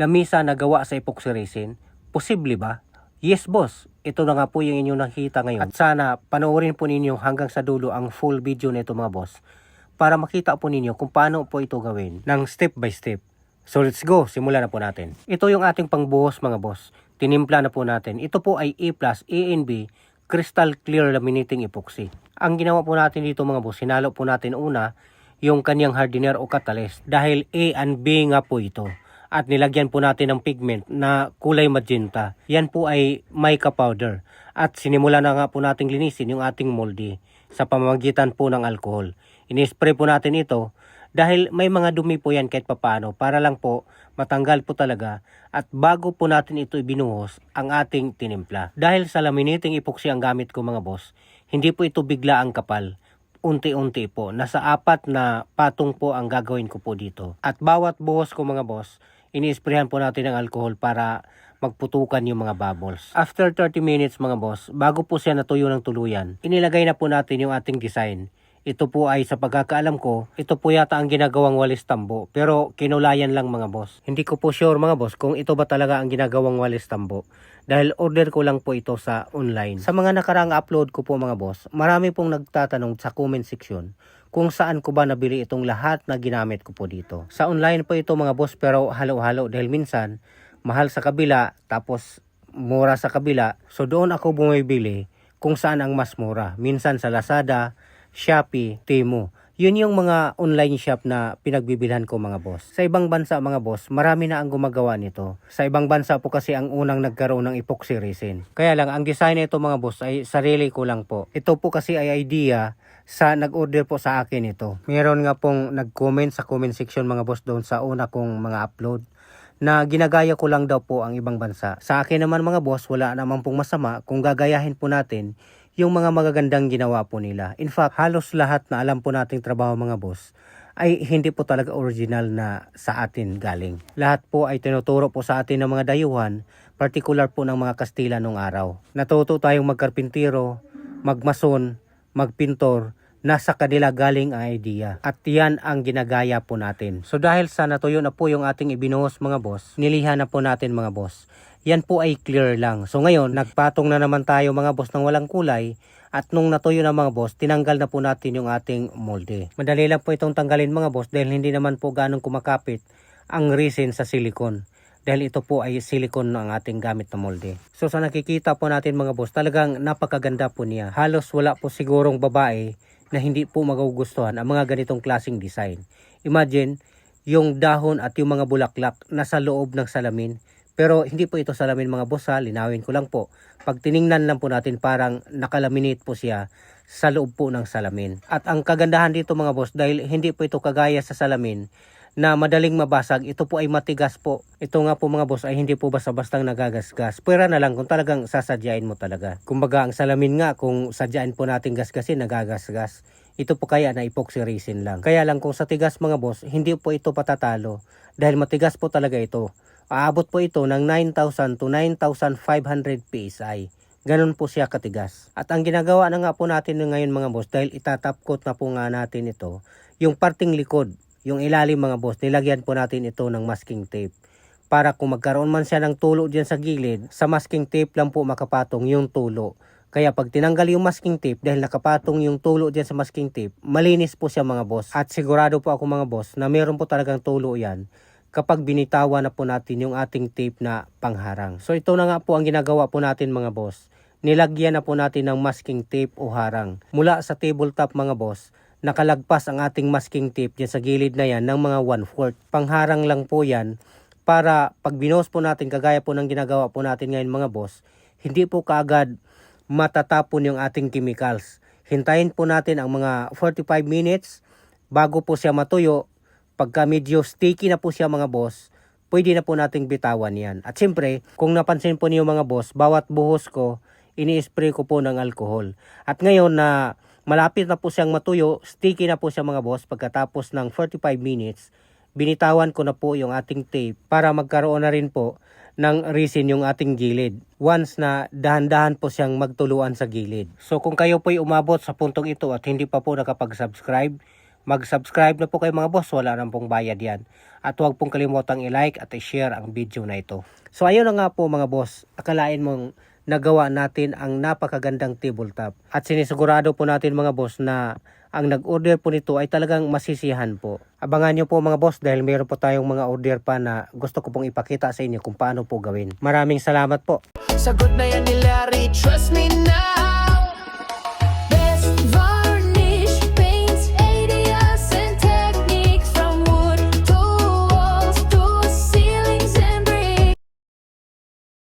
lamisa na gawa sa epoxy resin? Posible ba? Yes boss, ito na nga po yung inyong nakikita ngayon. At sana panoorin po ninyo hanggang sa dulo ang full video nito mga boss para makita po ninyo kung paano po ito gawin ng step by step. So let's go, simulan na po natin. Ito yung ating pangbuhos mga boss. Tinimpla na po natin. Ito po ay A+ ANB Crystal Clear Laminating Epoxy. Ang ginawa po natin dito mga boss, hinalo po natin una yung kanyang hardener o catalyst dahil A and B nga po ito. At nilagyan po natin ng pigment na kulay magenta. Yan po ay mica powder. At sinimula na nga po nating linisin yung ating moldy sa pamamagitan po ng alcohol. Ini-spray po natin ito dahil may mga dumi po yan kahit papaano para lang po matanggal po talaga at bago po natin ito ibinuhos ang ating tinimpla. Dahil sa laminating epoxy ang gamit ko mga boss, hindi po ito bigla ang kapal. Unti-unti po. Nasa 4 na patong po ang gagawin ko po dito. At bawat buhos ko mga boss, ini-sprayhan po natin ng alcohol para magputukan yung mga bubbles. After 30 minutes mga boss, bago po siya natuyo ng tuluyan, inilagay na po natin yung ating design. Ito po ay sa pagkakaalam ko, ito po yata ang ginagawang walis tambo. Pero kinulayan lang mga boss. Hindi ko po sure mga boss kung ito ba talaga ang ginagawang walis tambo. Dahil order ko lang po ito sa online. Sa mga nakaraang upload ko po mga boss, marami pong nagtatanong sa comment section kung saan ko ba nabili itong lahat na ginamit ko po dito. Sa online po ito mga boss pero halo-halo dahil minsan mahal sa kabila tapos mura sa kabila. So doon ako bumibili kung saan ang mas mura. Minsan sa Lazada, Shopee, Temu. Yun yung mga online shop na pinagbibilhan ko mga boss. Sa ibang bansa mga boss, marami na ang gumagawa nito. Sa ibang bansa po kasi ang unang nagkaroon ng epoxy resin. Kaya lang, ang design nito mga boss ay sarili ko lang po. Ito po kasi ay idea sa nag-order po sa akin ito. Meron nga pong nag-comment sa comment section mga boss doon sa una kong mga upload na ginagaya ko lang daw po ang ibang bansa. Sa akin naman mga boss, wala naman pong masama kung gagayahin po natin yung mga magagandang ginawa po nila. In fact, halos lahat na alam po nating trabaho mga boss ay hindi po talaga original na sa atin galing. Lahat po ay tinuturo po sa atin ng mga dayuhan, particular po ng mga Kastila nung araw. Natuto tayong magkarpintero, magmason, magpintor, nasa kanila galing ang idea. At yan ang ginagaya po natin. So dahil sa natuyo na po yung ating ibinuhos mga boss, nilihan na po natin mga boss. Yan po ay clear lang. So ngayon, nagpatong na naman tayo mga boss ng walang kulay. At nung natuyo na mga boss, tinanggal na po natin yung ating molde. Madali lang po itong tanggalin mga boss dahil hindi naman po ganong kumakapit ang resin sa silicone. Dahil ito po ay silicone ng ating gamit na molde. So sa nakikita po natin mga boss, talagang napakaganda po niya. Halos wala po sigurong babae na hindi po magugustuhan ang mga ganitong klaseng design. Imagine, yung dahon at yung mga bulaklak nasa loob ng salamin. Pero hindi po ito salamin mga boss ha, linawin ko lang po. Pag tiningnan lang po natin parang nakalaminate po siya sa loob po ng salamin. At ang kagandahan dito mga boss dahil hindi po ito kagaya sa salamin na madaling mabasag, ito po ay matigas po. Ito nga po mga boss ay hindi po basta-bastang nagagasgas. Pwera na lang kung talagang sasadyain mo talaga. Kumbaga ang salamin nga kung sadyain po natin gasgasin nagagasgas. Ito po kaya na epoxy resin lang. Kaya lang kung sa tigas mga boss, hindi po ito patatalo dahil matigas po talaga ito. Aabot po ito ng 9,000 to 9,500 PSI. Ganun po siya katigas. At ang ginagawa na nga po natin ngayon mga boss, dahil itatap coat na po nga natin ito, yung parting likod, yung ilalim mga boss, nilagyan po natin ito ng masking tape. Para kung magkaroon man siya ng tulo dyan sa gilid, sa masking tape lang po makapatong yung tulo. Kaya pag tinanggal yung masking tape, dahil nakapatong yung tulo dyan sa masking tape, malinis po siya mga boss. At sigurado po ako mga boss na meron po talagang tulo yan kapag binitawan na po natin yung ating tape na pangharang. So ito na nga po ang ginagawa po natin mga boss. Nilagyan na po natin ng masking tape o harang. Mula sa tabletop mga boss, nakalagpas ang ating masking tape dyan sa gilid na yan ng mga 1/4. Pangharang lang po yan para pag binuhos po natin kagaya po ng ginagawa po natin ngayon mga boss, hindi po kaagad matatapon yung ating chemicals. Hintayin po natin ang mga 45 minutes bago po siya matuyo. Pagka medyo sticky na po siya mga boss, pwede na po nating bitawan yan. At siyempre, kung napansin po niyo mga boss, bawat buhos ko, ini-spray ko po ng alcohol. At ngayon na malapit na po siyang matuyo, sticky na po siya mga boss, pagkatapos ng 45 minutes, binitawan ko na po yung ating tape para magkaroon na rin po ng resin yung ating gilid. Once na dahan-dahan po siyang magtuluan sa gilid. So kung kayo po'y umabot sa puntong ito at hindi pa po nakapag-subscribe, Mag-subscribe na po kayo mga boss, wala nang pong bayad yan. At huwag pong kalimutang i-like at i-share ang video na ito. So ayun na nga po mga boss, akalain mong nagawa natin ang napakagandang tabletop. At sinisigurado po natin mga boss na ang nag-order po nito ay talagang masisiyahan po. Abangan nyo po mga boss dahil meron po tayong mga order pa na gusto ko pong ipakita sa inyo kung paano po gawin. Maraming salamat po. Sagot na yan ni Larry, trust me na.